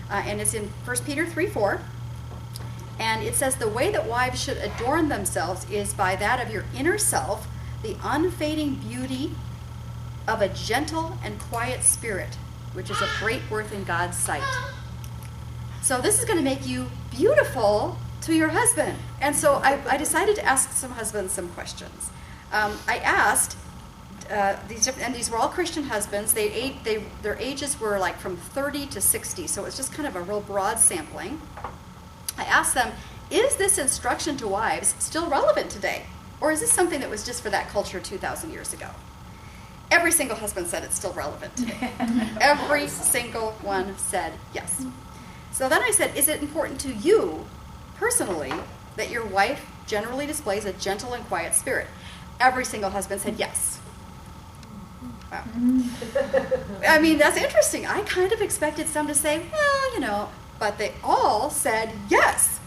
and it's in 1 Peter 3:4. And it says, the way that wives should adorn themselves is by that of your inner self, the unfading beauty of a gentle and quiet spirit, which is of great worth in God's sight. So this is going to make you beautiful to your husband. And so I decided to ask some husbands some questions. I asked, these were all Christian husbands. Their ages were like from 30 to 60, so it's just kind of a real broad sampling. I asked them, is this instruction to wives still relevant today? Or is this something that was just for that culture 2,000 years ago? Every single husband said it's still relevant today. Every single one said yes. So then I said, is it important to you personally that your wife generally displays a gentle and quiet spirit? Every single husband said yes. Wow. I mean, that's interesting. I kind of expected some to say, well, but they all said yes.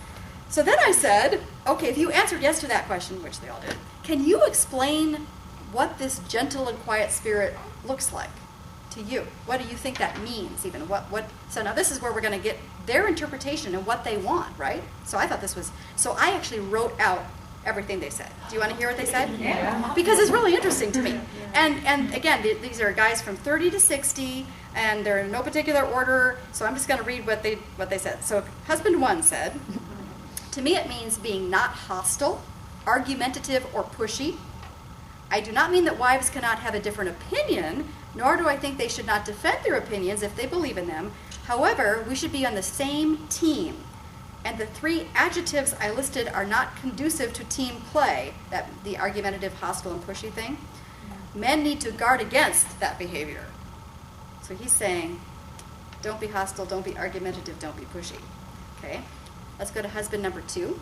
So then I said, okay, if you answered yes to that question, which they all did, can you explain what this gentle and quiet spirit looks like to you? What do you think that means even? So now this is where we're going to get their interpretation and what they want, right? So I thought so I actually wrote out everything they said. Do you want to hear what they said? Yeah. Because it's really interesting to me. And again, these are guys from 30 to 60, and they're in no particular order, so I'm just going to read what they said. So husband one said, to me it means being not hostile, argumentative, or pushy. I do not mean that wives cannot have a different opinion, nor do I think they should not defend their opinions if they believe in them. However, we should be on the same team. And the three adjectives I listed are not conducive to team play, the argumentative, hostile, and pushy thing. Men need to guard against that behavior. So he's saying, don't be hostile, don't be argumentative, don't be pushy. Okay, let's go to husband number two.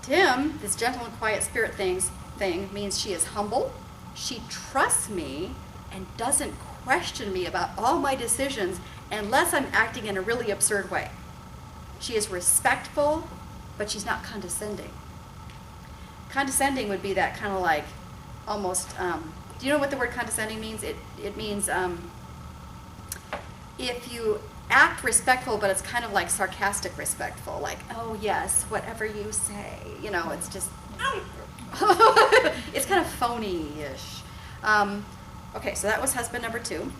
To him, this gentle and quiet spirit thing means she is humble, she trusts me, and doesn't question me about all my decisions unless I'm acting in a really absurd way. She is respectful, but she's not condescending. Condescending would be that kind of like almost, do you know what the word condescending means? It means if you act respectful, but it's kind of like sarcastic respectful, like, oh yes, whatever you say. It's just, it's kind of phony-ish. Okay, so that was husband number two.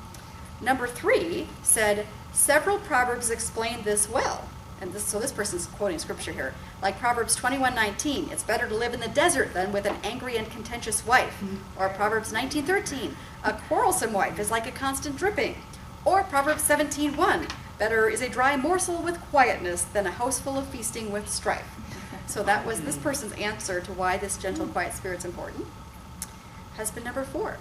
Number three said, several Proverbs explain this well. And so this person's quoting scripture here. Like Proverbs 21:19, it's better to live in the desert than with an angry and contentious wife. Mm-hmm. Or Proverbs 19:13, a quarrelsome wife is like a constant dripping. Or Proverbs 17:1, better is a dry morsel with quietness than a house full of feasting with strife. So that was this person's answer to why this gentle, quiet spirit's important. Husband number four.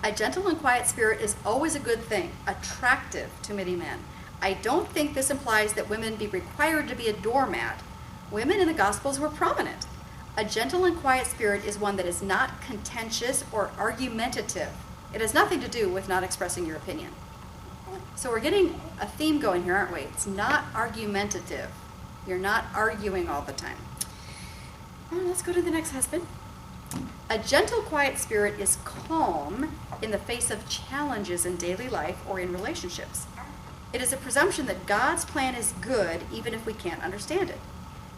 A gentle and quiet spirit is always a good thing, attractive to many men. I don't think this implies that women be required to be a doormat. Women in the Gospels were prominent. A gentle and quiet spirit is one that is not contentious or argumentative. It has nothing to do with not expressing your opinion. So we're getting a theme going here, aren't we? It's not argumentative. You're not arguing all the time. Let's go to the next husband. A gentle, quiet spirit is calm in the face of challenges in daily life or in relationships. It is a presumption that God's plan is good even if we can't understand it.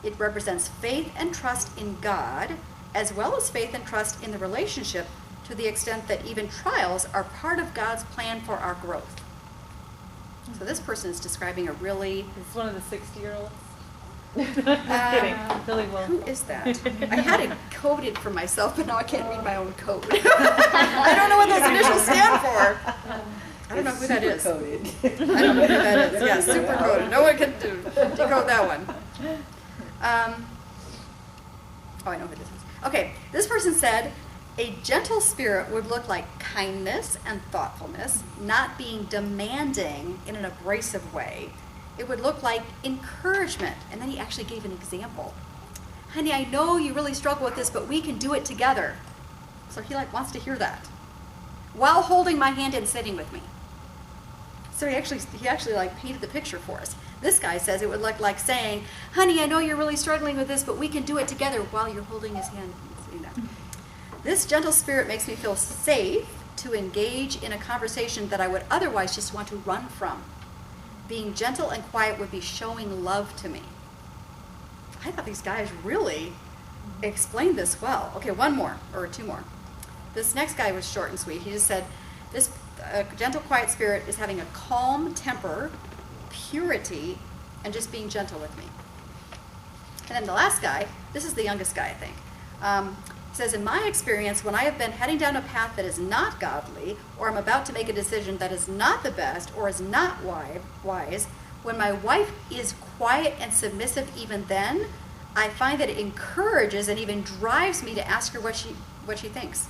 It represents faith and trust in God, as well as faith and trust in the relationship, to the extent that even trials are part of God's plan for our growth. So this person is describing a really... It's one of the 60-year-olds. Kidding. Billy Will. Who is that? I had it coded for myself, but now I can't read my own code. I don't know what those initials stand for. I don't know who that is. Coded. I don't know who that is. Yeah, super coded. No one can decode that one. I know who this is. Okay, this person said, a gentle spirit would look like kindness and thoughtfulness, not being demanding in an abrasive way. It would look like encouragement. And then he actually gave an example. Honey, I know you really struggle with this, but we can do it together. So he wants to hear that while holding my hand and sitting with me. So he actually painted the picture for us. This guy says it would look like saying, honey, I know you're really struggling with this, but we can do it together while you're holding his hand. This gentle spirit makes me feel safe to engage in a conversation that I would otherwise just want to run from. Being gentle and quiet would be showing love to me. I thought these guys really explained this well. Okay, one more, or two more. This next guy was short and sweet. He just said, this gentle, quiet spirit is having a calm temper, purity, and just being gentle with me. And then the last guy, this is the youngest guy, I think. Says, in my experience, when I have been heading down a path that is not godly, or I'm about to make a decision that is not the best, or is not wise, when my wife is quiet and submissive even then, I find that it encourages and even drives me to ask her what she thinks.